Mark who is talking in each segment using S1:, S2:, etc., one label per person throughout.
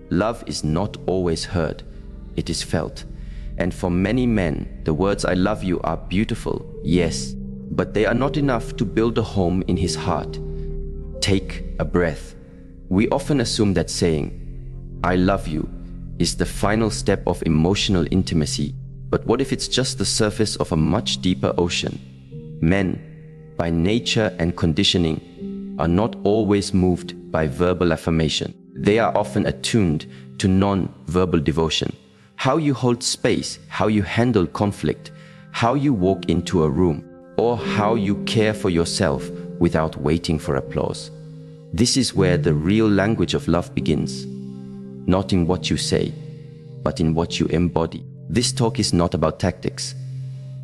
S1: Love is not always heard, it is felt. And for many men, the words "I love you" are beautiful, yes, but they are not enough to build a home in his heart. Take a breath. We often assume that saying "I love you" is the final step of emotional intimacy. But what if it's just the surface of a much deeper ocean? Men, by nature and conditioning, are not always moved by verbal affirmation. They are often attuned to non-verbal devotion. How you hold space, how you handle conflict, how you walk into a room, or how you care for yourself without waiting for applause. This is where the real language of love begins. Not in what you say, but in what you embody. This talk is not about tactics.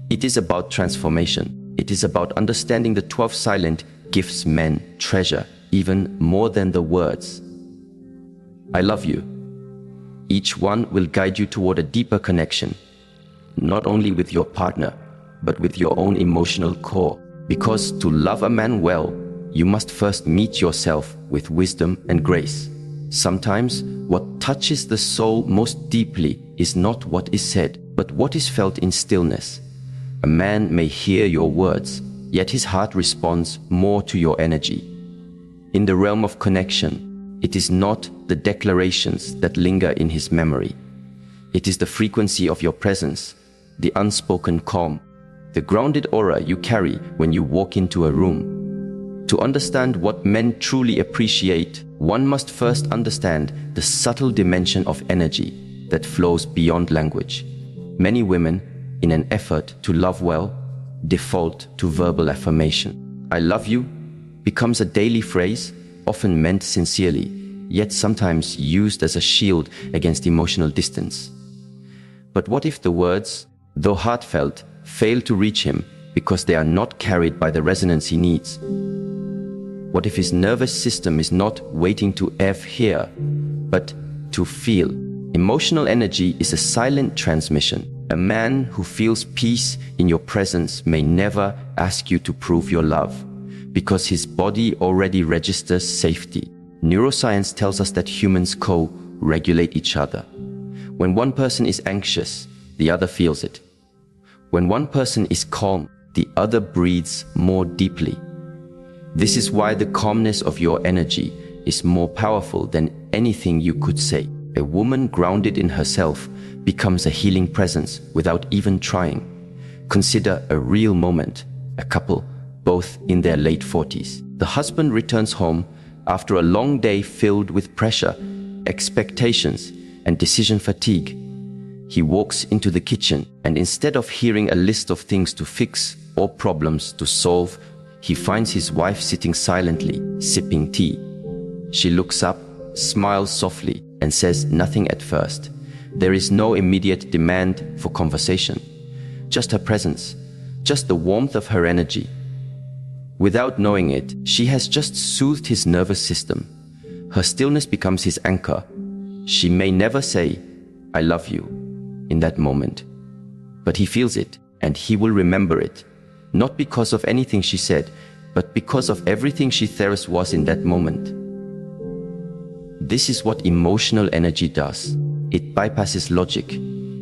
S1: It is about transformation. It is about understanding the 12 silent gifts men treasure even more than the words. I love you. Each one will guide you toward a deeper connection, not only with your partner, but with your own emotional core. Because to love a man well, you must first meet yourself with wisdom and grace. Sometimes, what touches the soul most deeply is not what is said, but what is felt in stillness. A man may hear your words, yet his heart responds more to your energy. In the realm of connection, it is not the declarations that linger in his memory. It is the frequency of your presence, the unspoken calm, the grounded aura you carry when you walk into a room. To understand what men truly appreciate, one must first understand the subtle dimension of energy that flows beyond language. Many women, in an effort to love well, default to verbal affirmation. I love you becomes a daily phrase, often meant sincerely, yet sometimes used as a shield against emotional distance. But what if the words, though heartfelt, fail to reach him because they are not carried by the resonance he needs? What if his nervous system is not waiting to hear, but to feel? Emotional energy is a silent transmission. A man who feels peace in your presence may never ask you to prove your love, because his body already registers safety. Neuroscience tells us that humans co-regulate each other. When one person is anxious, the other feels it. When one person is calm, the other breathes more deeply. This is why the calmness of your energy is more powerful than anything you could say. A woman grounded in herself becomes a healing presence without even trying. Consider a real moment, a couple, both in their late 40s. The husband returns home after a long day filled with pressure, expectations, and decision fatigue. He walks into the kitchen, and instead of hearing a list of things to fix or problems to solve, he finds his wife sitting silently, sipping tea. She looks up, smiles softly, and says nothing at first. There is no immediate demand for conversation, just her presence, just the warmth of her energy. Without knowing it, she has just soothed his nervous system. Her stillness becomes his anchor. She may never say, I love you, in that moment. But he feels it, and he will remember it. Not because of anything she said, but because of everything she was in that moment. This is what emotional energy does. It bypasses logic.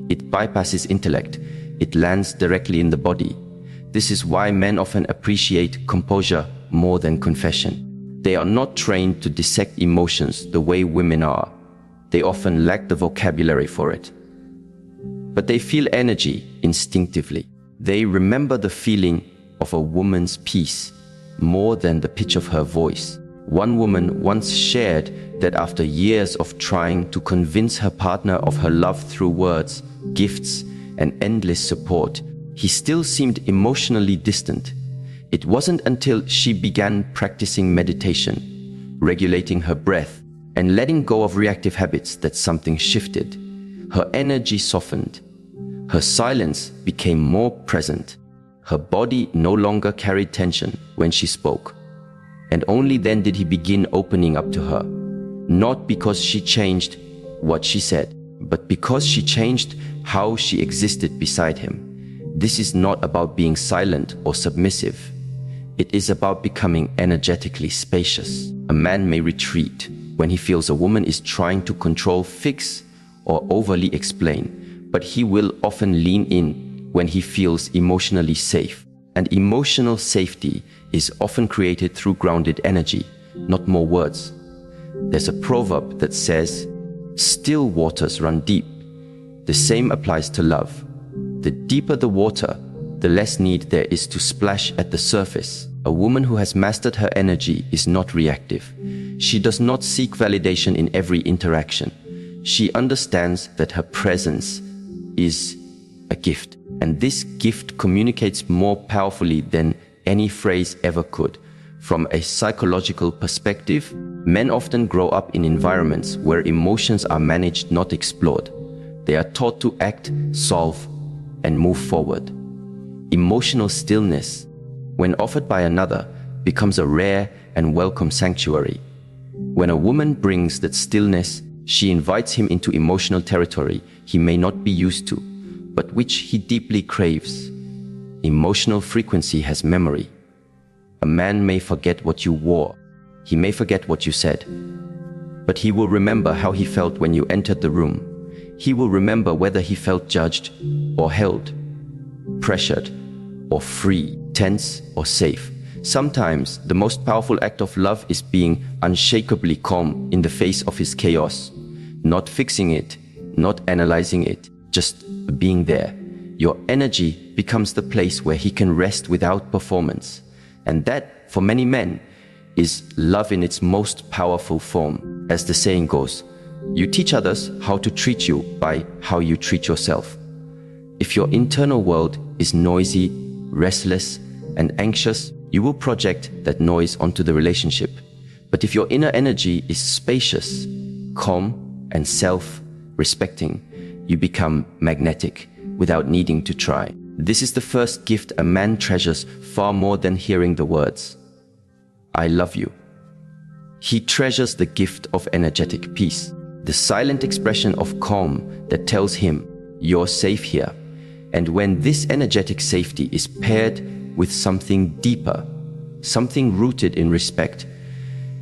S1: It bypasses intellect. It lands directly in the body. This is why men often appreciate composure more than confession. They are not trained to dissect emotions the way women are. They often lack the vocabulary for it. But they feel energy instinctively. They remember the feeling of a woman's peace more than the pitch of her voice. One woman once shared that after years of trying to convince her partner of her love through words, gifts, and endless support, he still seemed emotionally distant. It wasn't until she began practicing meditation, regulating her breath, and letting go of reactive habits that something shifted. Her energy softened. Her silence became more present. Her body no longer carried tension when she spoke. And only then did he begin opening up to her. Not because she changed what she said, but because she changed how she existed beside him. This is not about being silent or submissive. It is about becoming energetically spacious. A man may retreat when he feels a woman is trying to control, fix, or overly explain, but he will often lean in when he feels emotionally safe. And emotional safety is often created through grounded energy, not more words. There's a proverb that says, "Still waters run deep." The same applies to love. The deeper the water, the less need there is to splash at the surface. A woman who has mastered her energy is not reactive. She does not seek validation in every interaction. She understands that her presence is a gift, and this gift communicates more powerfully than any phrase ever could. From a psychological perspective, men often grow up in environments where emotions are managed, not explored. They are taught to act, solve, and move forward. Emotional stillness, when offered by another, becomes a rare and welcome sanctuary. When a woman brings that stillness, she invites him into emotional territory he may not be used to, but which he deeply craves. Emotional frequency has memory. A man may forget what you wore, he may forget what you said, but he will remember how he felt when you entered the room. He will remember whether he felt judged or held, pressured or free, tense or safe. Sometimes the most powerful act of love is being unshakably calm in the face of his chaos, not fixing it, not analyzing it, just being there. Your energy becomes the place where he can rest without performance. And that, for many men, is love in its most powerful form. As the saying goes, you teach others how to treat you by how you treat yourself. If your internal world is noisy, restless, and anxious, you will project that noise onto the relationship. But if your inner energy is spacious, calm, and self-respecting, you become magnetic without needing to try. This is the first gift a man treasures far more than hearing the words, "I love you." He treasures the gift of energetic peace, the silent expression of calm that tells him, "You're safe here." And when this energetic safety is paired with something deeper, something rooted in respect,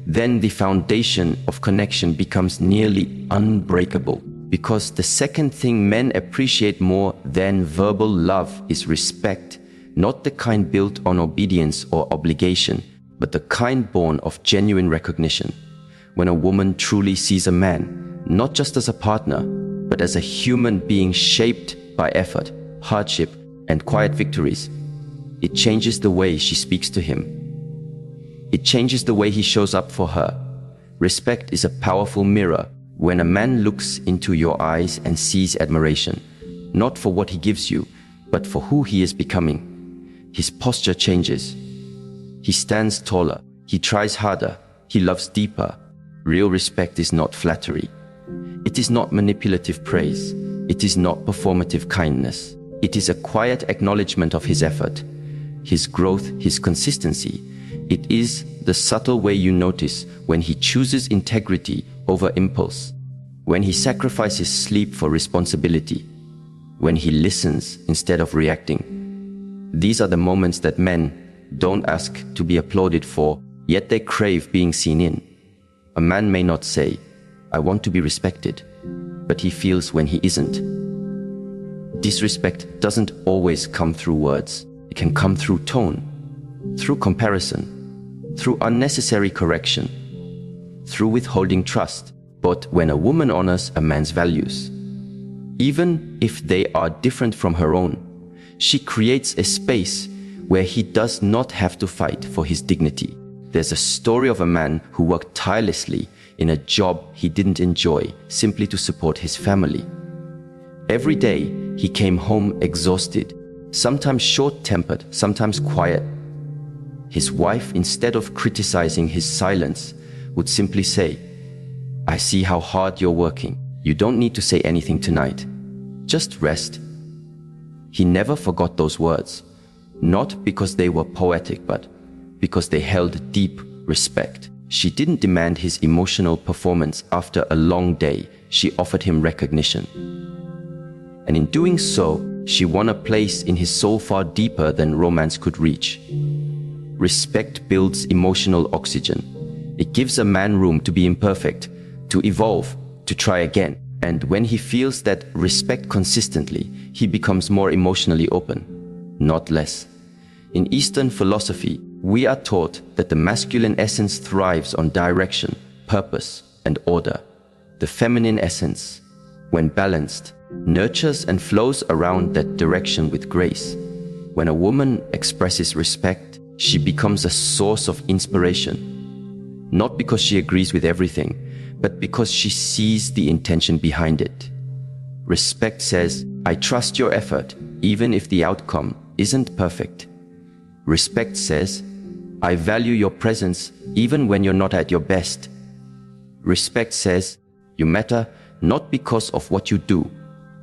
S1: then the foundation of connection becomes nearly unbreakable. Because the second thing men appreciate more than verbal love is respect, not the kind built on obedience or obligation, but the kind born of genuine recognition. When a woman truly sees a man, not just as a partner, but as a human being shaped by effort, hardship, and quiet victories, it changes the way she speaks to him. It changes the way he shows up for her. Respect is a powerful mirror. When a man looks into your eyes and sees admiration, not for what he gives you, but for who he is becoming, his posture changes. He stands taller, he tries harder, he loves deeper. Real respect is not flattery. It is not manipulative praise. It is not performative kindness. It is a quiet acknowledgement of his effort, his growth, his consistency. It is the subtle way you notice when he chooses integrity over impulse, when he sacrifices sleep for responsibility, when he listens instead of reacting. These are the moments that men don't ask to be applauded for, yet they crave being seen in. A man may not say, "I want to be respected," but he feels when he isn't. Disrespect doesn't always come through words. It can come through tone, through comparison, through unnecessary correction, through withholding trust. But when a woman honors a man's values, even if they are different from her own, she creates a space where he does not have to fight for his dignity. There's a story of a man who worked tirelessly in a job he didn't enjoy simply to support his family. Every day, he came home exhausted, sometimes short-tempered, sometimes quiet. His wife, instead of criticizing his silence, would simply say, "I see how hard you're working. You don't need to say anything tonight. Just rest." He never forgot those words, not because they were poetic, but because they held deep respect. She didn't demand his emotional performance after a long day. She offered him recognition. And in doing so, she won a place in his soul far deeper than romance could reach. respect builds emotional oxygen. It gives a man room to be imperfect, to evolve, to try again. And when he feels that respect consistently, he becomes more emotionally open, not less. In Eastern philosophy, we are taught that the masculine essence thrives on direction, purpose, and order. The feminine essence, when balanced, nurtures and flows around that direction with grace. When a woman expresses respect, she becomes a source of inspiration, not because she agrees with everything, but because she sees the intention behind it. Respect says, I trust your effort, even if the outcome isn't perfect. Respect says, I value your presence, even when you're not at your best. Respect says, you matter not because of what you do,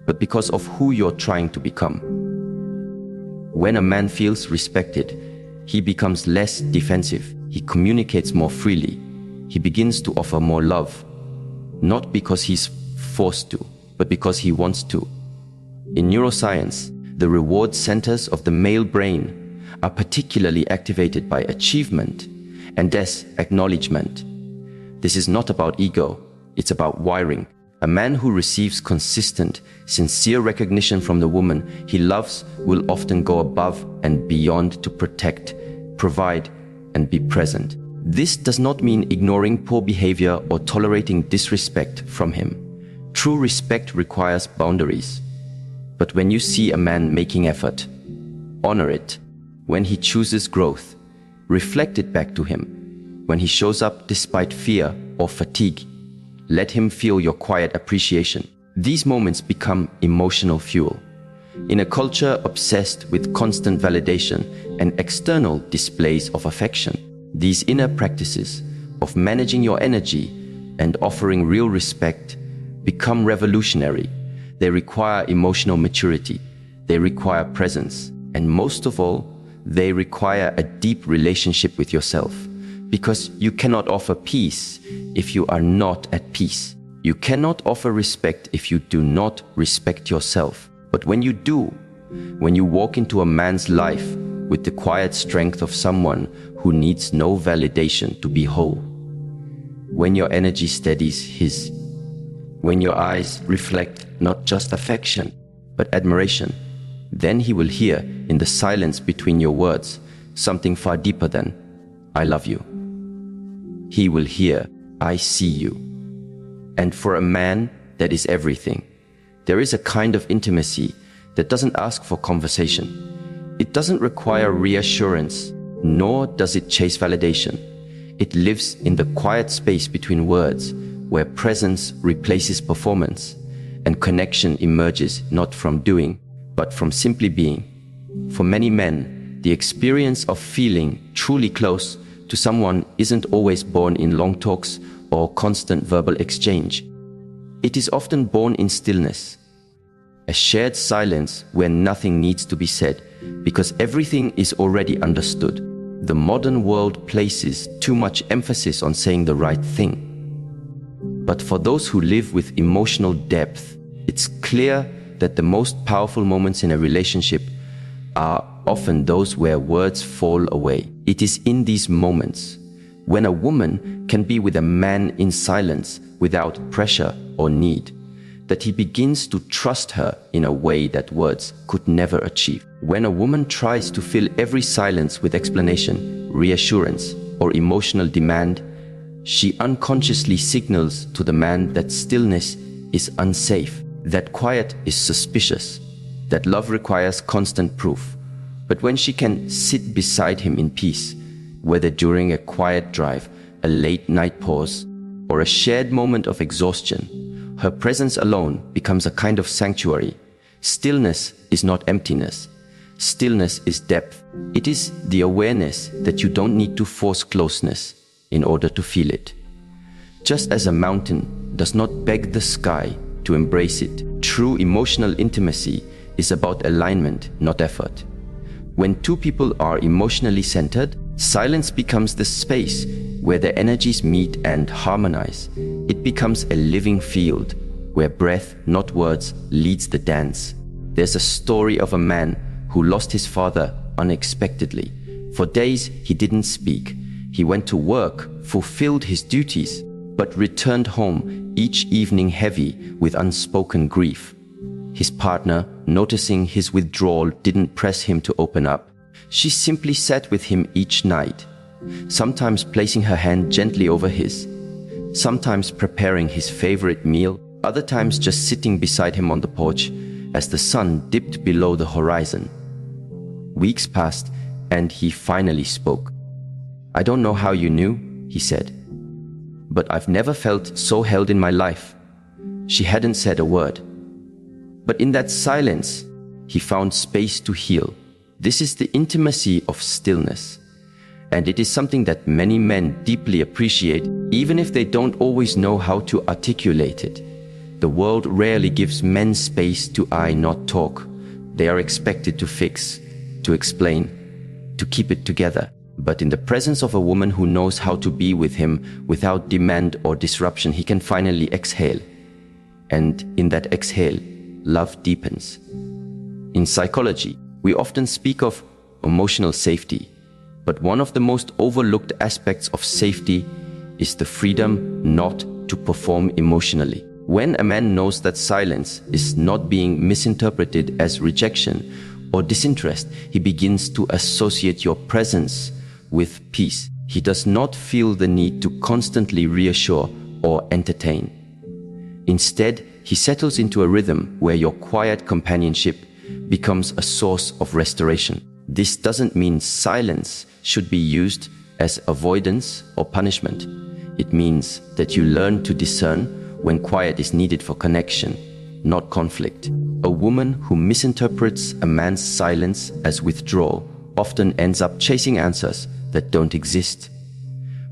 S1: but because of who you're trying to become. When a man feels respected, he becomes less defensive. He communicates more freely. He begins to offer more love, not because he's forced to, but because he wants to. In neuroscience, the reward centers of the male brain are particularly activated by achievement and thus acknowledgement. This is not about ego, it's about wiring. A man who receives consistent, sincere recognition from the woman he loves will often go above and beyond to protect, provide, and be present. This does not mean ignoring poor behavior or tolerating disrespect from him. True respect requires boundaries. But when you see a man making effort, honor it. When he chooses growth, reflect it back to him. When he shows up despite fear or fatigue, let him feel your quiet appreciation. These moments become emotional fuel. In a culture obsessed with constant validation and external displays of affection, these inner practices of managing your energy and offering real respect become revolutionary. They require emotional maturity, they require presence, and most of all, they require a deep relationship with yourself. Because you cannot offer peace if you are not at peace. You cannot offer respect if you do not respect yourself. But when you do, when you walk into a man's life with the quiet strength of someone who needs no validation to be whole, when your energy steadies his, when your eyes reflect not just affection, but admiration, then he will hear in the silence between your words something far deeper than, I love you. He will hear, I see you. And for a man, that is everything. There is a kind of intimacy that doesn't ask for conversation. It doesn't require reassurance, nor does it chase validation. It lives in the quiet space between words, where presence replaces performance, and connection emerges not from doing, but from simply being. For many men, the experience of feeling truly close to someone isn't always born in long talks or constant verbal exchange. It is often born in stillness, a shared silence where nothing needs to be said because everything is already understood. The modern world places too much emphasis on saying the right thing. But for those who live with emotional depth, it's clear that the most powerful moments in a relationship are often those where words fall away. It is in these moments when a woman can be with a man in silence without pressure or need that he begins to trust her in a way that words could never achieve. When a woman tries to fill every silence with explanation, reassurance, or emotional demand, she unconsciously signals to the man that stillness is unsafe, that quiet is suspicious, that love requires constant proof. But when she can sit beside him in peace, whether during a quiet drive, a late night pause, or a shared moment of exhaustion, her presence alone becomes a kind of sanctuary. Stillness is not emptiness. Stillness is depth. It is the awareness that you don't need to force closeness in order to feel it. Just as a mountain does not beg the sky to embrace it, true emotional intimacy is about alignment, not effort. When two people are emotionally centered, silence becomes the space where their energies meet and harmonize. It becomes a living field where breath, not words, leads the dance. There's a story of a man who lost his father unexpectedly. For days, he didn't speak. He went to work, fulfilled his duties, but returned home each evening heavy with unspoken grief. His partner, noticing his withdrawal, didn't press him to open up. She simply sat with him each night, sometimes placing her hand gently over his, sometimes preparing his favorite meal, other times just sitting beside him on the porch as the sun dipped below the horizon. Weeks passed, and he finally spoke. "I don't know how you knew," he said, "but I've never felt so held in my life." She hadn't said a word. But in that silence, he found space to heal. This is the intimacy of stillness. And it is something that many men deeply appreciate, even if they don't always know how to articulate it. The world rarely gives men space to not talk. They are expected to fix, to explain, to keep it together. But in the presence of a woman who knows how to be with him without demand or disruption, he can finally exhale. And in that exhale, love deepens. In psychology, we often speak of emotional safety, but one of the most overlooked aspects of safety is the freedom not to perform emotionally. When a man knows that silence is not being misinterpreted as rejection or disinterest, he begins to associate your presence with peace. He does not feel the need to constantly reassure or entertain. Instead, he settles into a rhythm where your quiet companionship becomes a source of restoration. This doesn't mean silence should be used as avoidance or punishment. It means that you learn to discern when quiet is needed for connection, not conflict. A woman who misinterprets a man's silence as withdrawal often ends up chasing answers that don't exist.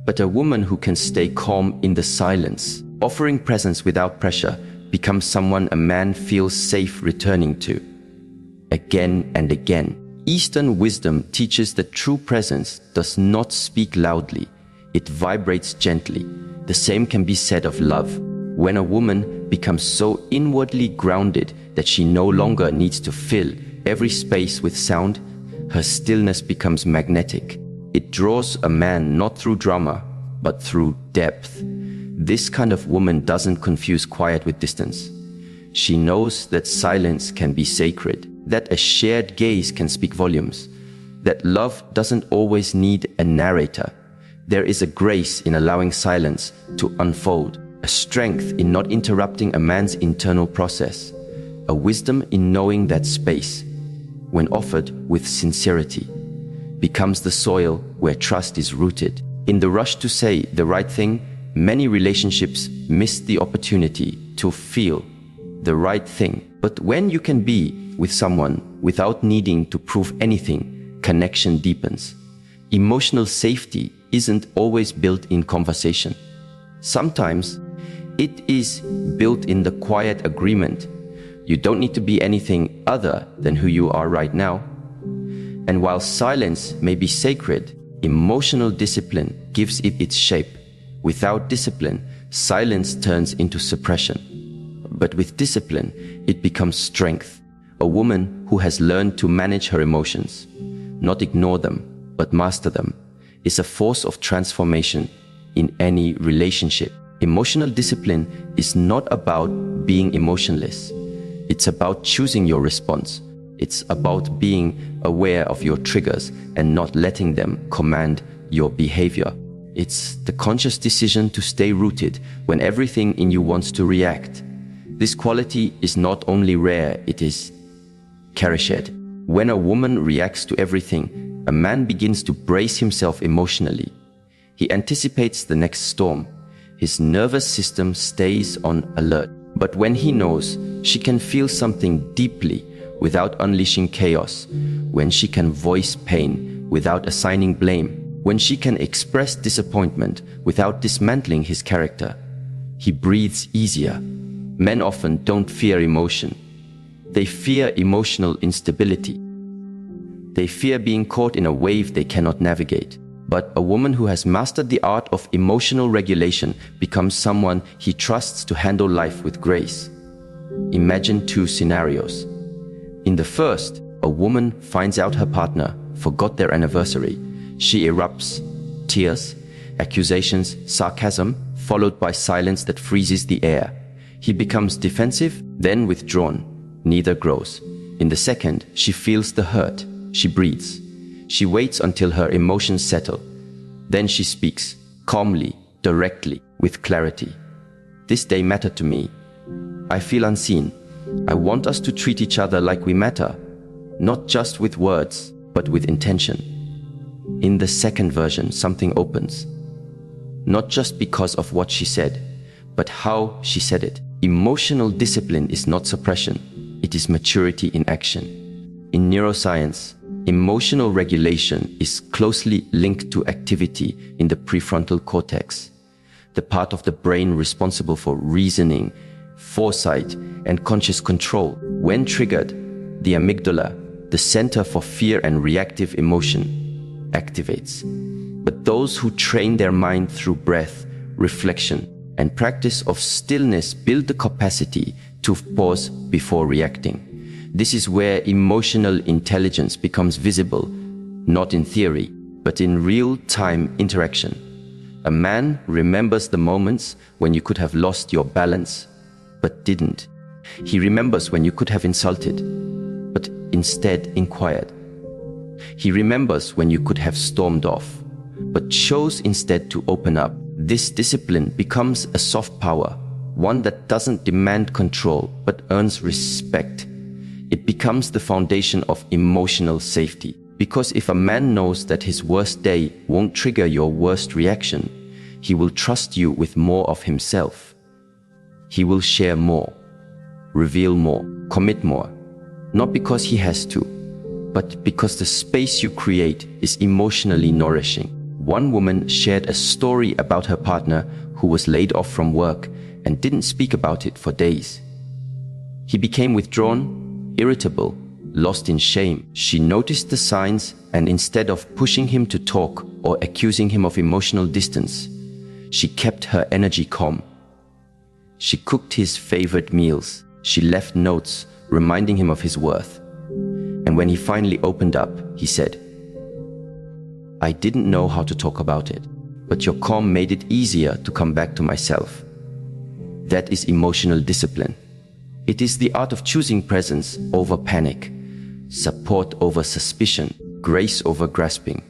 S1: But a woman who can stay calm in the silence, offering presence without pressure, becomes someone a man feels safe returning to. Again and again. Eastern wisdom teaches that true presence does not speak loudly. It vibrates gently. The same can be said of love. When a woman becomes so inwardly grounded that she no longer needs to fill every space with sound, her stillness becomes magnetic. It draws a man not through drama, but through depth. This kind of woman doesn't confuse quiet with distance. She knows that silence can be sacred, that a shared gaze can speak volumes, that love doesn't always need a narrator. There is a grace in allowing silence to unfold, a strength in not interrupting a man's internal process, a wisdom in knowing that space, when offered with sincerity, becomes the soil where trust is rooted. In the rush to say the right thing, many relationships miss the opportunity to feel the right thing. But when you can be with someone without needing to prove anything, connection deepens. Emotional safety isn't always built in conversation. Sometimes it is built in the quiet agreement. You don't need to be anything other than who you are right now. And while silence may be sacred, emotional discipline gives it its shape. Without discipline, silence turns into suppression. But with discipline, it becomes strength. A woman who has learned to manage her emotions, not ignore them, but master them, is a force of transformation in any relationship. Emotional discipline is not about being emotionless. It's about choosing your response. It's about being aware of your triggers and not letting them command your behavior. It's the conscious decision to stay rooted when everything in you wants to react. This quality is not only rare, it is cherished. When a woman reacts to everything, a man begins to brace himself emotionally. He anticipates the next storm. His nervous system stays on alert. But when he knows she can feel something deeply without unleashing chaos, when she can voice pain without assigning blame, when she can express disappointment without dismantling his character, he breathes easier. Men often don't fear emotion. They fear emotional instability. They fear being caught in a wave they cannot navigate. But a woman who has mastered the art of emotional regulation becomes someone he trusts to handle life with grace. Imagine two scenarios. In the first, a woman finds out her partner forgot their anniversary, She erupts, tears, accusations, sarcasm, followed by silence that freezes the air. He becomes defensive, then withdrawn. Neither grows. In the second, she feels the hurt. She breathes. She waits until her emotions settle. Then she speaks, calmly, directly, with clarity. This day mattered to me. I feel unseen. I want us to treat each other like we matter, not just with words, but with intention. In the second version, something opens. Not just because of what she said, but how she said it. Emotional discipline is not suppression. It is maturity in action. In neuroscience, emotional regulation is closely linked to activity in the prefrontal cortex, the part of the brain responsible for reasoning, foresight, and conscious control. When triggered, the amygdala, the center for fear and reactive emotion, activates. But those who train their mind through breath, reflection, and practice of stillness build the capacity to pause before reacting. This is where emotional intelligence becomes visible, not in theory, but in real-time interaction. A man remembers the moments when you could have lost your balance, but didn't. He remembers when you could have insulted, but instead inquired. He remembers when you could have stormed off, but chose instead to open up. This discipline becomes a soft power, one that doesn't demand control, but earns respect. It becomes the foundation of emotional safety. Because if a man knows that his worst day won't trigger your worst reaction, he will trust you with more of himself. He will share more, reveal more, commit more, not because he has to, but because the space you create is emotionally nourishing. One woman shared a story about her partner who was laid off from work and didn't speak about it for days. He became withdrawn, irritable, lost in shame. She noticed the signs, and instead of pushing him to talk or accusing him of emotional distance, she kept her energy calm. She cooked his favorite meals. She left notes reminding him of his worth. And when he finally opened up, he said, "I didn't know how to talk about it, but your calm made it easier to come back to myself." That is emotional discipline. It is the art of choosing presence over panic, support over suspicion, grace over grasping.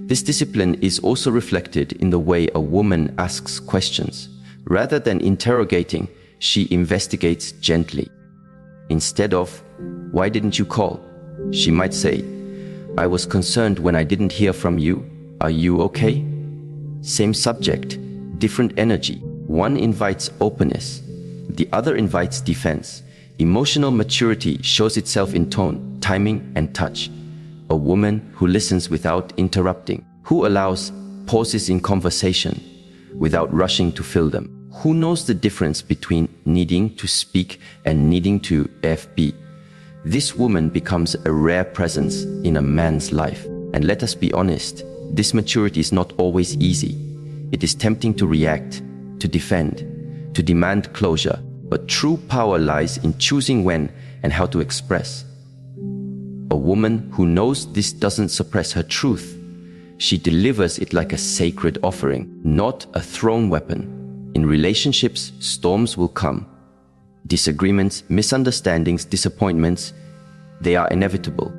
S1: This discipline is also reflected in the way a woman asks questions. Rather than interrogating, she investigates gently. Instead of, "Why didn't you call?" she might say, "I was concerned when I didn't hear from you. Are you okay?" Same subject, different energy. One invites openness, the other invites defense. Emotional maturity shows itself in tone, timing, and touch. A woman who listens without interrupting, who allows pauses in conversation without rushing to fill them, who knows the difference between needing to speak and needing to FB. This woman becomes a rare presence in a man's life. And let us be honest, this maturity is not always easy. It is tempting to react, to defend, to demand closure, but true power lies in choosing when and how to express. A woman who knows this doesn't suppress her truth. She delivers it like a sacred offering, not a thrown weapon. In relationships, storms will come. Disagreements, misunderstandings, disappointments, they are inevitable.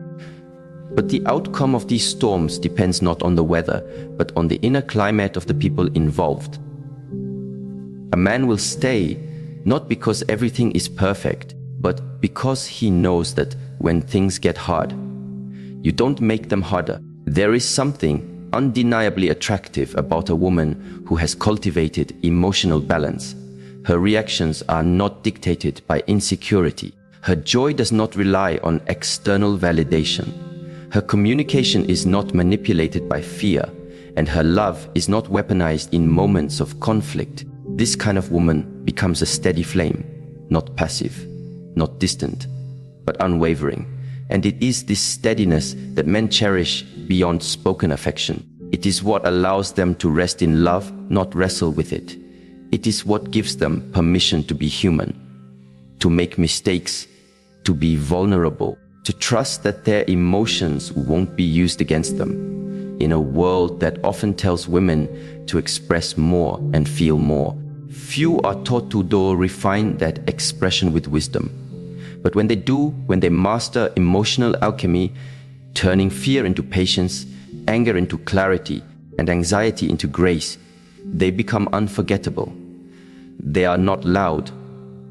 S1: But the outcome of these storms depends not on the weather, but on the inner climate of the people involved. A man will stay, not because everything is perfect, but because he knows that when things get hard, you don't make them harder. There is something undeniably attractive about a woman who has cultivated emotional balance. Her reactions are not dictated by insecurity. Her joy does not rely on external validation. Her communication is not manipulated by fear, and her love is not weaponized in moments of conflict. This kind of woman becomes a steady flame, not passive, not distant, but unwavering. And it is this steadiness that men cherish beyond spoken affection. It is what allows them to rest in love, not wrestle with it. It is what gives them permission to be human, to make mistakes, to be vulnerable, to trust that their emotions won't be used against them. in a world that often tells women to express more and feel more. Few are taught to though refine that expression with wisdom. But when they master emotional alchemy, turning fear into patience, anger into clarity, and anxiety into grace, they become unforgettable. They are not loud,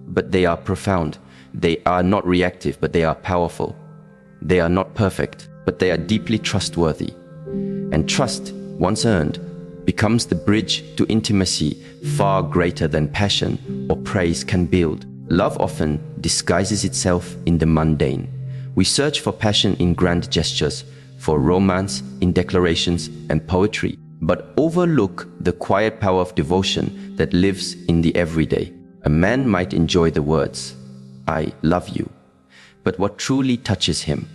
S1: but they are profound. They are not reactive, but they are powerful. They are not perfect, but they are deeply trustworthy. And trust, once earned, becomes the bridge to intimacy far greater than passion or praise can build. Love often disguises itself in the mundane. We search for passion in grand gestures, for romance in declarations and poetry, but overlook the quiet power of devotion that lives in the everyday. A man might enjoy the words, "I love you," but what truly touches him,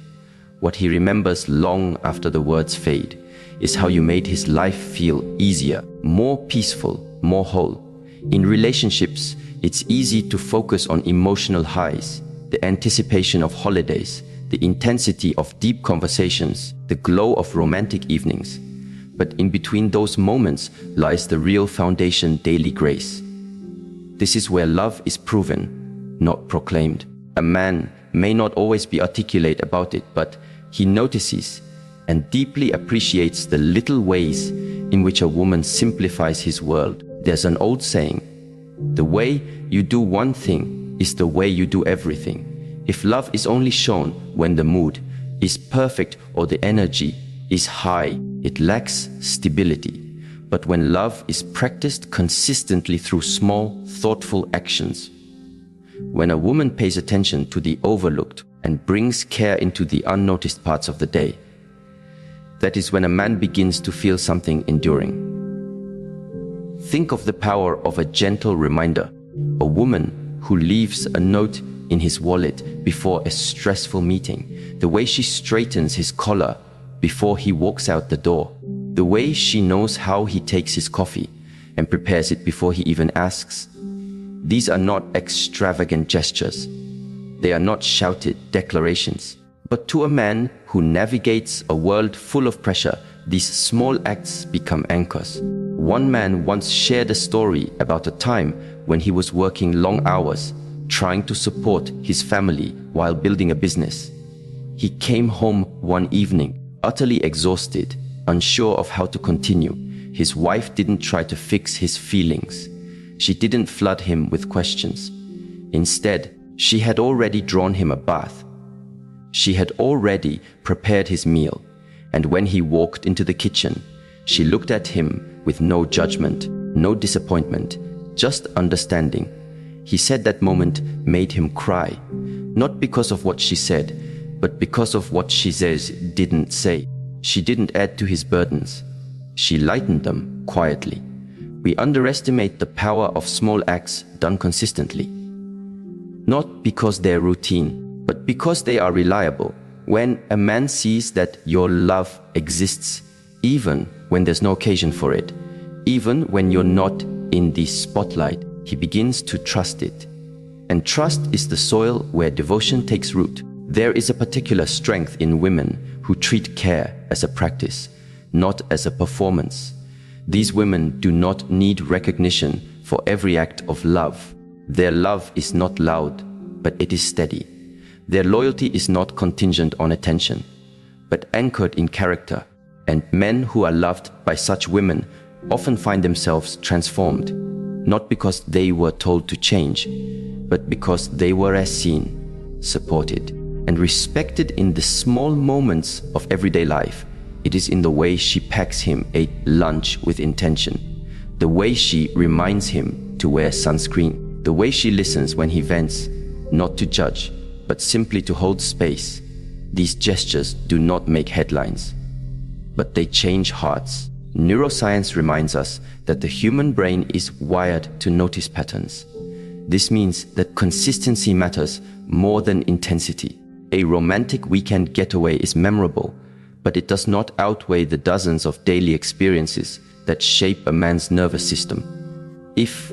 S1: what he remembers long after the words fade, is how you made his life feel easier, more peaceful, more whole. In relationships, it's easy to focus on emotional highs, the anticipation of holidays, the intensity of deep conversations, the glow of romantic evenings. But in between those moments lies the real foundation, daily grace. This is where love is proven, not proclaimed. A man may not always be articulate about it, but he notices and deeply appreciates the little ways in which a woman simplifies his world. There's an old saying, "The way you do one thing is the way you do everything." If love is only shown when the mood is perfect or the energy is high, it lacks stability. But when love is practiced consistently through small, thoughtful actions, when a woman pays attention to the overlooked and brings care into the unnoticed parts of the day, that is when a man begins to feel something enduring. Think of the power of a gentle reminder, a woman who leaves a note in his wallet before a stressful meeting, the way she straightens his collar before he walks out the door, the way she knows how he takes his coffee and prepares it before he even asks. These are not extravagant gestures. They are not shouted declarations. But to a man who navigates a world full of pressure, these small acts become anchors. One man once shared a story about a time when he was working long hours, trying to support his family while building a business. He came home one evening, utterly exhausted, unsure of how to continue. His wife didn't try to fix his feelings. She didn't flood him with questions. Instead, she had already drawn him a bath. She had already prepared his meal, and when he walked into the kitchen, she looked at him with no judgment, no disappointment, just understanding. He said that moment made him cry, not because of what she said, but because of what she says didn't say. She didn't add to his burdens. She lightened them quietly. We underestimate the power of small acts done consistently. Not because they're routine, but because they are reliable. When a man sees that your love exists, even when there's no occasion for it, even when you're not in the spotlight, he begins to trust it. And trust is the soil where devotion takes root. There is a particular strength in women who treat care as a practice, not as a performance. These women do not need recognition for every act of love. Their love is not loud, but it is steady. Their loyalty is not contingent on attention, but anchored in character. And men who are loved by such women often find themselves transformed, not because they were told to change, but because they were as seen, supported, and respected in the small moments of everyday life. It is in the way she packs him a lunch with intention, the way she reminds him to wear sunscreen, the way she listens when he vents, not to judge, but simply to hold space. These gestures do not make headlines, but they change hearts. Neuroscience reminds us that the human brain is wired to notice patterns. This means that consistency matters more than intensity. A romantic weekend getaway is memorable, but it does not outweigh the dozens of daily experiences that shape a man's nervous system. If,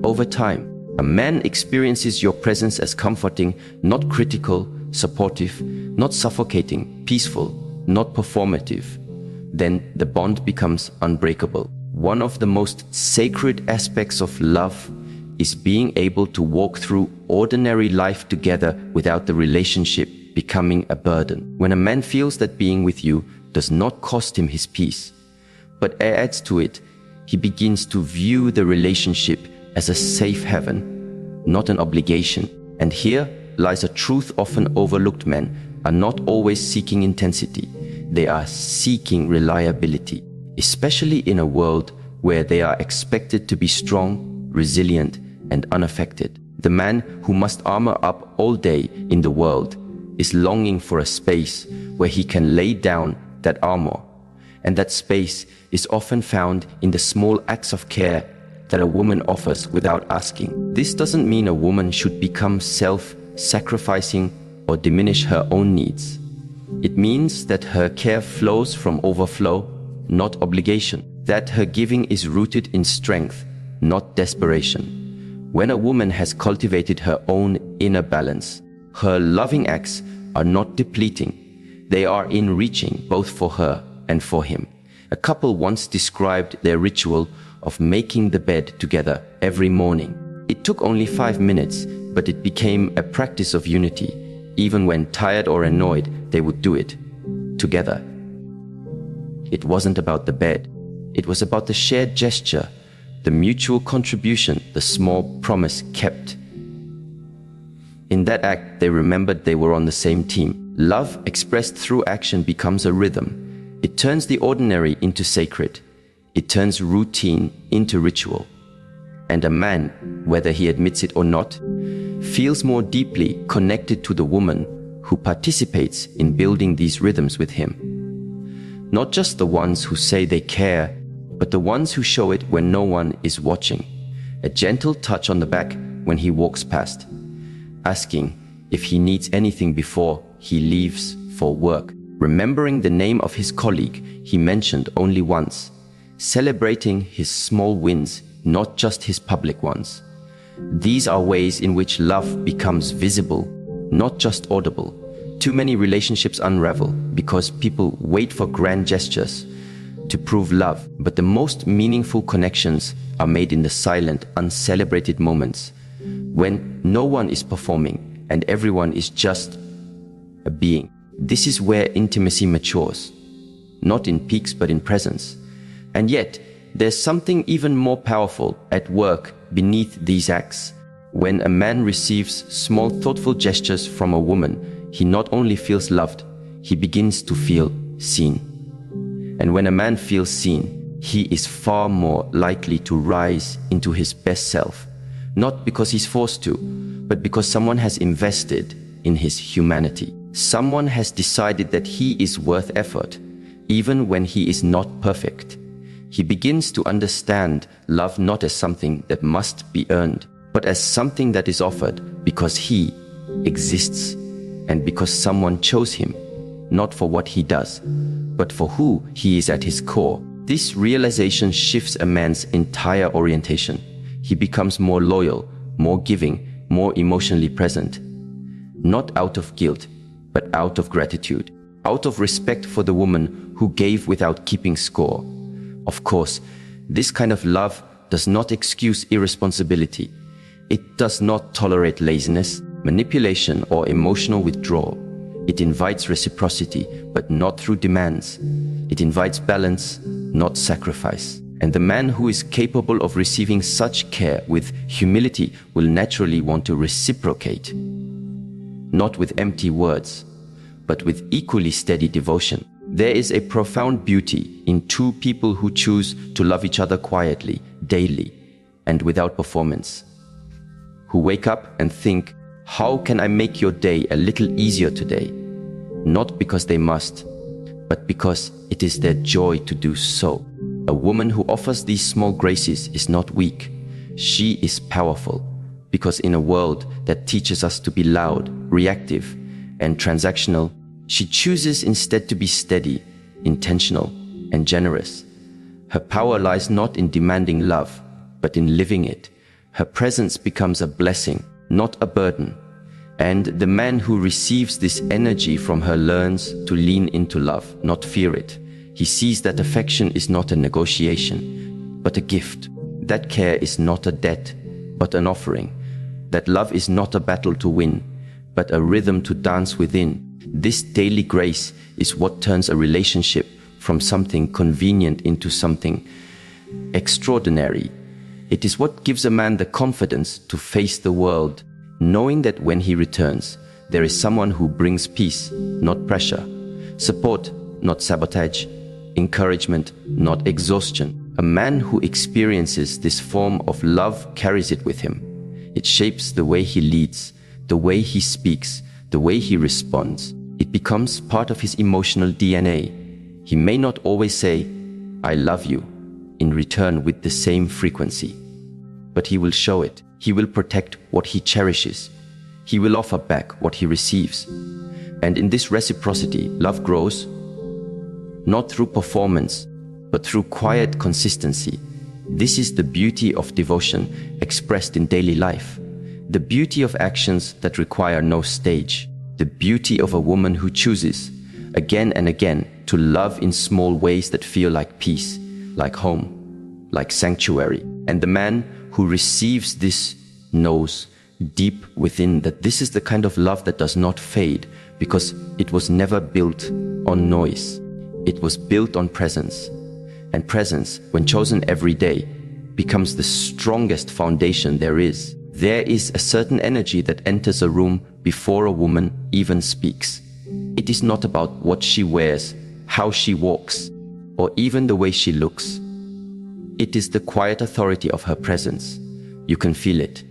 S1: over time, a man experiences your presence as comforting, not critical, supportive, not suffocating, peaceful, not performative, then the bond becomes unbreakable. One of the most sacred aspects of love is being able to walk through ordinary life together without the relationship becoming a burden. When a man feels that being with you does not cost him his peace, but adds to it, he begins to view the relationship as a safe haven, not an obligation. And here lies a truth often overlooked. Men are not always seeking intensity. They are seeking reliability, especially in a world where they are expected to be strong, resilient, and unaffected. The man who must armor up all day in the world is longing for a space where he can lay down that armor. And that space is often found in the small acts of care that a woman offers without asking. This doesn't mean a woman should become self-sacrificing or diminish her own needs. It means that her care flows from overflow, not obligation. That her giving is rooted in strength, not desperation. When a woman has cultivated her own inner balance, her loving acts are not depleting. They are enriching both for her and for him. A couple once described their ritual of making the bed together every morning. It took only 5 minutes, but it became a practice of unity. Even when tired or annoyed, they would do it together. It wasn't about the bed. It was about the shared gesture, the mutual contribution, the small promise kept. In that act, they remembered they were on the same team. Love expressed through action becomes a rhythm. It turns the ordinary into sacred. It turns routine into ritual. And a man, whether he admits it or not, feels more deeply connected to the woman who participates in building these rhythms with him. Not just the ones who say they care, but the ones who show it when no one is watching. A gentle touch on the back when he walks past, asking if he needs anything before he leaves for work. Remembering the name of his colleague he mentioned only once, celebrating his small wins, not just his public ones. These are ways in which love becomes visible, not just audible. Too many relationships unravel because people wait for grand gestures to prove love, but the most meaningful connections are made in the silent, uncelebrated moments, when no one is performing and everyone is just a being. This is where intimacy matures, not in peaks but in presence. And yet, there's something even more powerful at work beneath these acts. When a man receives small thoughtful gestures from a woman, he not only feels loved, he begins to feel seen. And when a man feels seen, he is far more likely to rise into his best self, not because he's forced to, but because someone has invested in his humanity. Someone has decided that he is worth effort, even when he is not perfect. He begins to understand love not as something that must be earned, but as something that is offered because he exists and because someone chose him, not for what he does, but for who he is at his core. This realization shifts a man's entire orientation. He becomes more loyal, more giving, more emotionally present, not out of guilt, but out of gratitude, out of respect for the woman who gave without keeping score. Of course, this kind of love does not excuse irresponsibility. It does not tolerate laziness, manipulation, or emotional withdrawal. It invites reciprocity, but not through demands. It invites balance, not sacrifice. And the man who is capable of receiving such care with humility will naturally want to reciprocate, not with empty words, but with equally steady devotion. There is a profound beauty in two people who choose to love each other quietly, daily, and without performance. Who wake up and think, how can I make your day a little easier today? Not because they must, but because it is their joy to do so. A woman who offers these small graces is not weak. She is powerful, because in a world that teaches us to be loud, reactive, and transactional, she chooses instead to be steady, intentional, and generous. Her power lies not in demanding love, but in living it. Her presence becomes a blessing, not a burden. And the man who receives this energy from her learns to lean into love, not fear it. He sees that affection is not a negotiation, but a gift. That care is not a debt, but an offering. That love is not a battle to win, but a rhythm to dance within. This daily grace is what turns a relationship from something convenient into something extraordinary. It is what gives a man the confidence to face the world, knowing that when he returns, there is someone who brings peace, not pressure, support, not sabotage, encouragement, not exhaustion. A man who experiences this form of love carries it with him. It shapes the way he leads, the way he speaks, the way he responds. It becomes part of his emotional DNA. He may not always say, "I love you," in return with the same frequency, but he will show it. He will protect what he cherishes. He will offer back what he receives. And in this reciprocity, love grows, not through performance, but through quiet consistency. This is the beauty of devotion expressed in daily life, the beauty of actions that require no stage, the beauty of a woman who chooses, again and again, to love in small ways that feel like peace, like home, like sanctuary. And the man who receives this knows deep within that this is the kind of love that does not fade, because it was never built on noise. It was built on presence. And presence, when chosen every day, becomes the strongest foundation there is. There is a certain energy that enters a room before a woman even speaks. It is not about what she wears, how she walks, or even the way she looks. It is the quiet authority of her presence. You can feel it.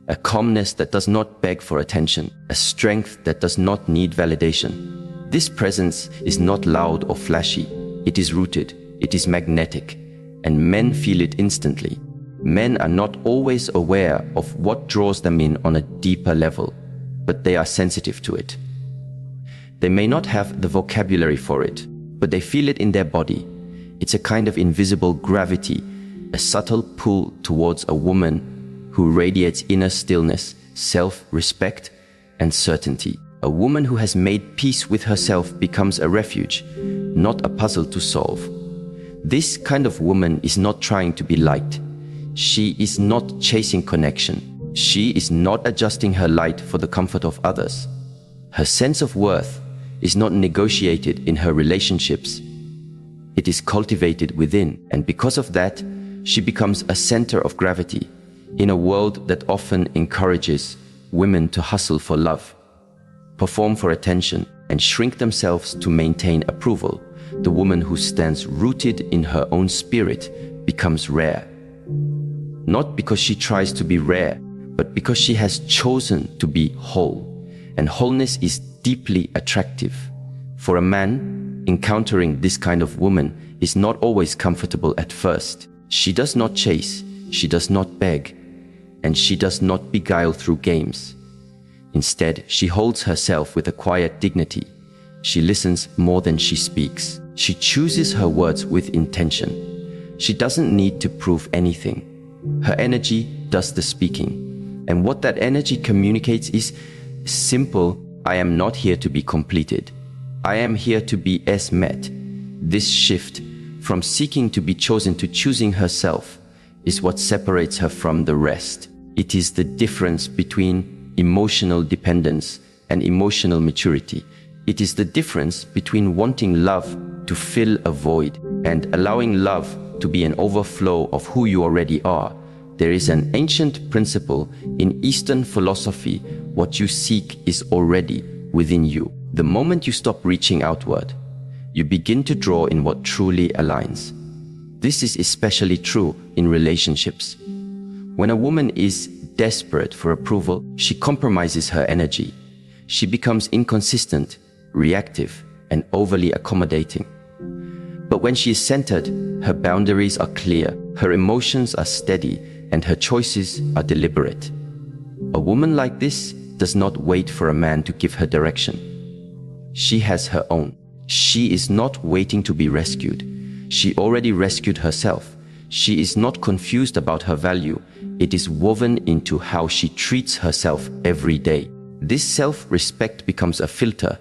S1: A calmness that does not beg for attention, a strength that does not need validation. This presence is not loud or flashy. It is rooted, it is magnetic, and men feel it instantly. Men are not always aware of what draws them in on a deeper level, but they are sensitive to it. They may not have the vocabulary for it, but they feel it in their body. It's a kind of invisible gravity, a subtle pull towards a woman who radiates inner stillness, self-respect, and certainty. A woman who has made peace with herself becomes a refuge, not a puzzle to solve. This kind of woman is not trying to be liked. She is not chasing connection. She is not adjusting her light for the comfort of others. Her sense of worth is not negotiated in her relationships. It is cultivated within, and because of that, she becomes a center of gravity in a world that often encourages women to hustle for love, perform for attention, and shrink themselves to maintain approval. The woman who stands rooted in her own spirit becomes rare. Not because she tries to be rare, but because she has chosen to be whole. And wholeness is deeply attractive. For a man, encountering this kind of woman is not always comfortable at first. She does not chase, she does not beg, and she does not beguile through games. Instead, she holds herself with a quiet dignity. She listens more than she speaks. She chooses her words with intention. She doesn't need to prove anything. Her energy does the speaking. And what that energy communicates is simple: I am not here to be completed. I am here to be as met. This shift from seeking to be chosen to choosing herself is what separates her from the rest. It is the difference between emotional dependence and emotional maturity. It is the difference between wanting love to fill a void and allowing love to be an overflow of who you already are. There is an ancient principle in Eastern philosophy: what you seek is already within you. The moment you stop reaching outward, you begin to draw in what truly aligns. This is especially true in relationships. When a woman is desperate for approval, she compromises her energy. She becomes inconsistent, reactive, and overly accommodating. But when she is centered, her boundaries are clear, her emotions are steady, and her choices are deliberate. A woman like this does not wait for a man to give her direction. She has her own. She is not waiting to be rescued. She already rescued herself. She is not confused about her value. It is woven into how she treats herself every day. This self-respect becomes a filter.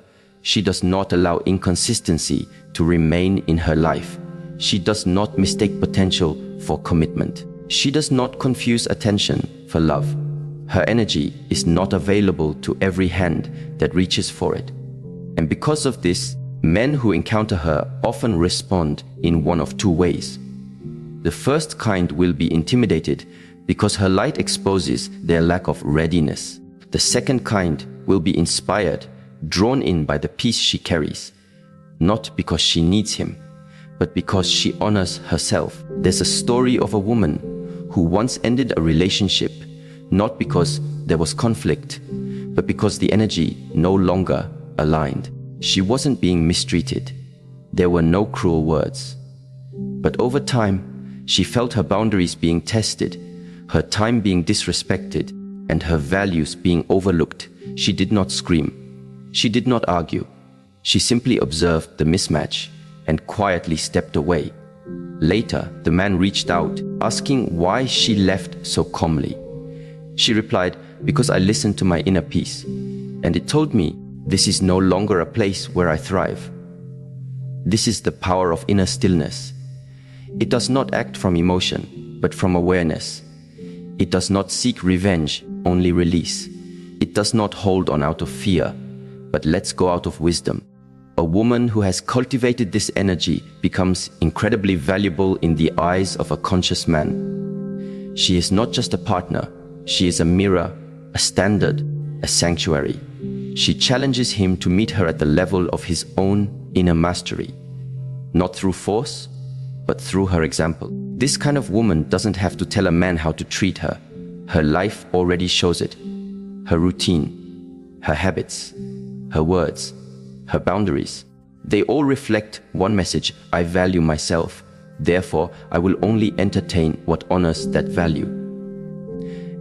S1: She does not allow inconsistency to remain in her life. She does not mistake potential for commitment. She does not confuse attention for love. Her energy is not available to every hand that reaches for it. And because of this, men who encounter her often respond in one of two ways. The first kind will be intimidated because her light exposes their lack of readiness. The second kind will be inspired, drawn in by the peace she carries, not because she needs him, but because she honors herself. There's a story of a woman who once ended a relationship, not because there was conflict, but because the energy no longer aligned. She wasn't being mistreated. There were no cruel words. But over time, she felt her boundaries being tested, her time being disrespected, and her values being overlooked. She did not scream. She did not argue. She simply observed the mismatch and quietly stepped away. Later, the man reached out, asking why she left so calmly. She replied, "Because I listened to my inner peace, and it told me this is no longer a place where I thrive." This is the power of inner stillness. It does not act from emotion, but from awareness. It does not seek revenge, only release. It does not hold on out of fear, but lets go out of wisdom. A woman who has cultivated this energy becomes incredibly valuable in the eyes of a conscious man. She is not just a partner, she is a mirror, a standard, a sanctuary. She challenges him to meet her at the level of his own inner mastery, not through force, but through her example. This kind of woman doesn't have to tell a man how to treat her. Her life already shows it. Her routine, her habits, her words, her boundaries, they all reflect one message: I value myself. Therefore, I will only entertain what honors that value.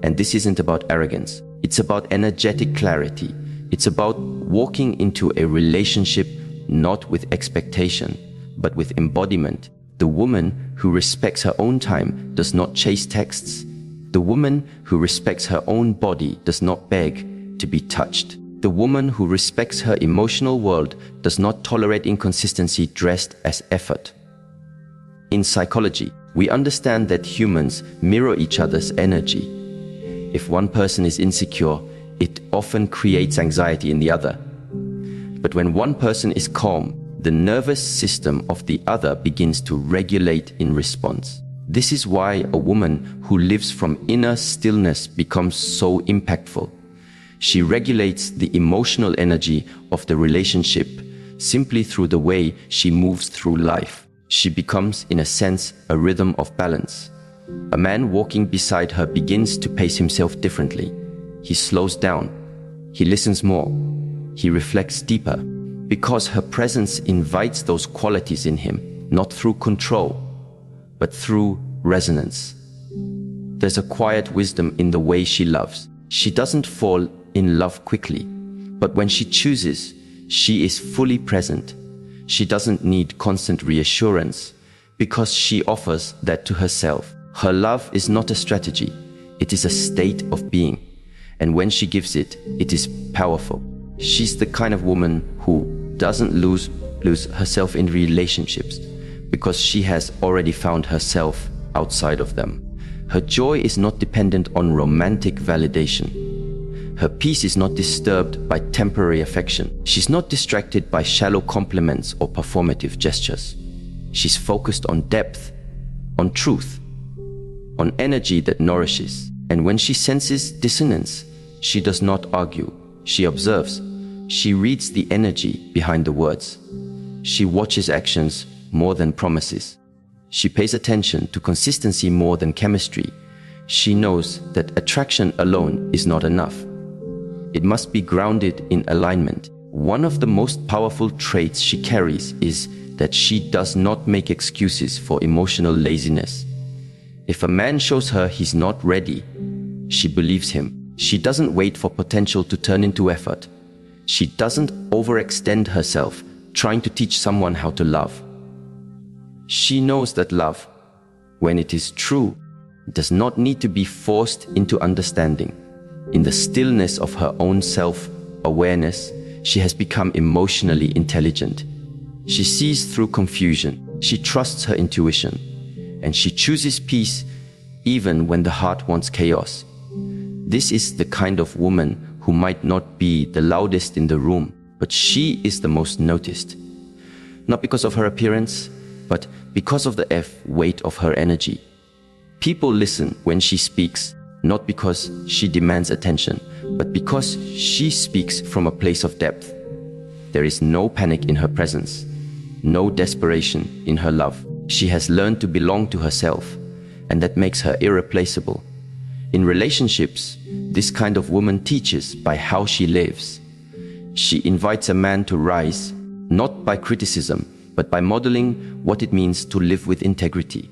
S1: And this isn't about arrogance. It's about energetic clarity. It's about walking into a relationship not with expectation, but with embodiment. The woman who respects her own time does not chase texts. The woman who respects her own body does not beg to be touched. The woman who respects her emotional world does not tolerate inconsistency dressed as effort. In psychology, we understand that humans mirror each other's energy. If one person is insecure, it often creates anxiety in the other. But when one person is calm, the nervous system of the other begins to regulate in response. This is why a woman who lives from inner stillness becomes so impactful. She regulates the emotional energy of the relationship simply through the way she moves through life. She becomes, in a sense, a rhythm of balance. A man walking beside her begins to pace himself differently. He slows down. He listens more. He reflects deeper, because her presence invites those qualities in him, not through control, but through resonance. There's a quiet wisdom in the way she loves. She doesn't fall in love quickly, but when she chooses, she is fully present. She doesn't need constant reassurance because she offers that to herself. Her love is not a strategy, it is a state of being. And when she gives it, it is powerful. She's the kind of woman who doesn't lose herself in relationships because she has already found herself outside of them. Her joy is not dependent on romantic validation. Her peace is not disturbed by temporary affection. She's not distracted by shallow compliments or performative gestures. She's focused on depth, on truth, on energy that nourishes. And when she senses dissonance, she does not argue. She observes. She reads the energy behind the words. She watches actions more than promises. She pays attention to consistency more than chemistry. She knows that attraction alone is not enough. It must be grounded in alignment. One of the most powerful traits she carries is that she does not make excuses for emotional laziness. If a man shows her he's not ready, she believes him. She doesn't wait for potential to turn into effort. She doesn't overextend herself trying to teach someone how to love. She knows that love, when it is true, does not need to be forced into understanding. In the stillness of her own self-awareness, she has become emotionally intelligent. She sees through confusion, she trusts her intuition, and she chooses peace even when the heart wants chaos. This is the kind of woman who might not be the loudest in the room, but she is the most noticed. Not because of her appearance, but because of the weight of her energy. People listen when she speaks, not because she demands attention, but because she speaks from a place of depth. There is no panic in her presence, no desperation in her love. She has learned to belong to herself, and that makes her irreplaceable. In relationships, this kind of woman teaches by how she lives. She invites a man to rise, not by criticism, but by modeling what it means to live with integrity.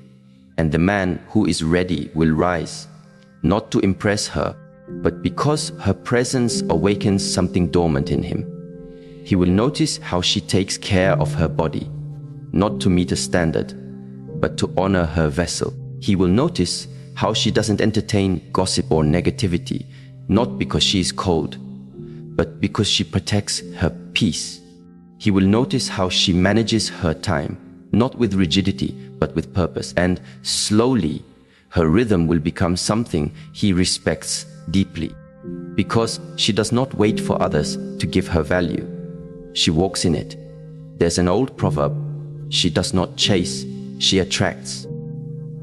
S1: And the man who is ready will rise, not to impress her, but because her presence awakens something dormant in him. He will notice how she takes care of her body, not to meet a standard, but to honor her vessel. He will notice how she doesn't entertain gossip or negativity, not because she is cold, but because she protects her peace. He will notice how she manages her time, not with rigidity, but with purpose. And slowly, her rhythm will become something he respects deeply, because she does not wait for others to give her value. She walks in it. There's an old proverb: she does not chase, she attracts.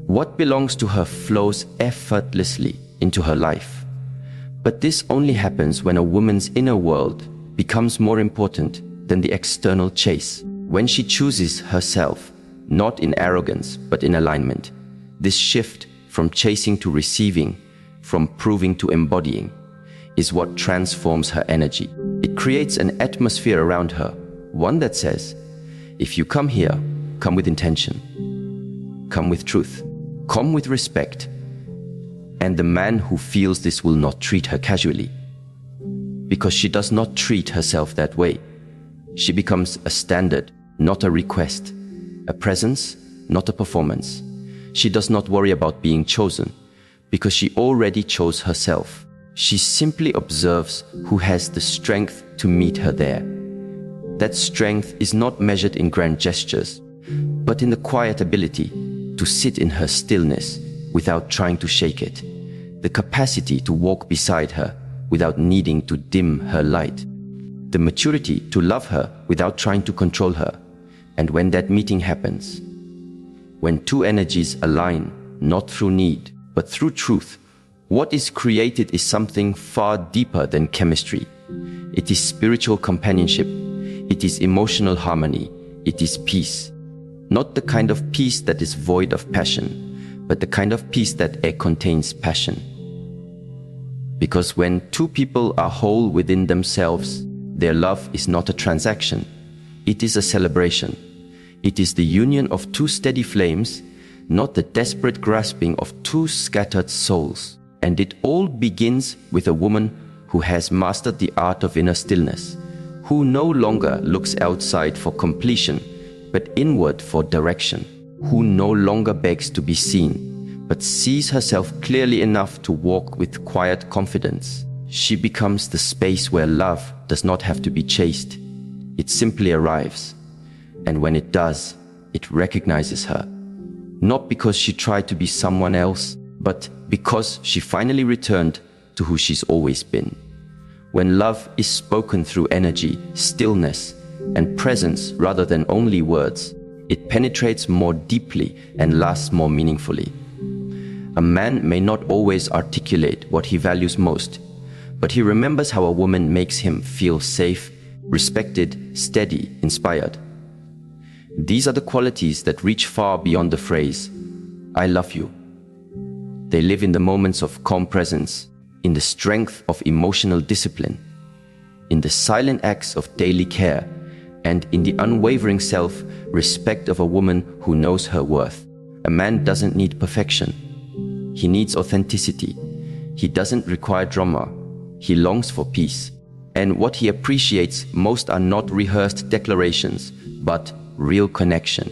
S1: What belongs to her flows effortlessly into her life. But this only happens when a woman's inner world becomes more important than the external chase. When she chooses herself, not in arrogance, but in alignment. This shift from chasing to receiving, from proving to embodying, is what transforms her energy. It creates an atmosphere around her, one that says, if you come here, come with intention, come with truth, come with respect. And the man who feels this will not treat her casually, because she does not treat herself that way. She becomes a standard, not a request, a presence, not a performance. She does not worry about being chosen, because she already chose herself. She simply observes who has the strength to meet her there. That strength is not measured in grand gestures, but in the quiet ability to sit in her stillness without trying to shake it, the capacity to walk beside her without needing to dim her light, the maturity to love her without trying to control her. And when that meeting happens, when two energies align, not through need, but through truth, what is created is something far deeper than chemistry. It is spiritual companionship. It is emotional harmony. It is peace. Not the kind of peace that is void of passion, but the kind of peace that contains passion. Because when two people are whole within themselves, their love is not a transaction. It is a celebration. It is the union of two steady flames, not the desperate grasping of two scattered souls. And it all begins with a woman who has mastered the art of inner stillness, who no longer looks outside for completion, but inward for direction, who no longer begs to be seen, but sees herself clearly enough to walk with quiet confidence. She becomes the space where love does not have to be chased. It simply arrives. And when it does, it recognizes her. Not because she tried to be someone else, but because she finally returned to who she's always been. When love is spoken through energy, stillness, and presence rather than only words, it penetrates more deeply and lasts more meaningfully. A man may not always articulate what he values most, but he remembers how a woman makes him feel safe, respected, steady, inspired. These are the qualities that reach far beyond the phrase, "I love you." They live in the moments of calm presence, in the strength of emotional discipline, in the silent acts of daily care, and in the unwavering self-respect of a woman who knows her worth. A man doesn't need perfection. He needs authenticity. He doesn't require drama. He longs for peace. And what he appreciates most are not rehearsed declarations, but real connection.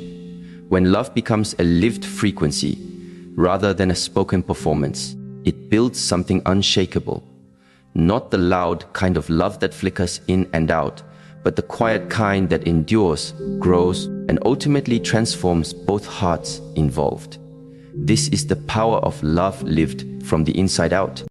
S1: When love becomes a lived frequency, rather than a spoken performance, it builds something unshakable. not the loud kind of love that flickers in and out, but the quiet kind that endures, grows, and ultimately transforms both hearts involved. This is the power of love lived from the inside out.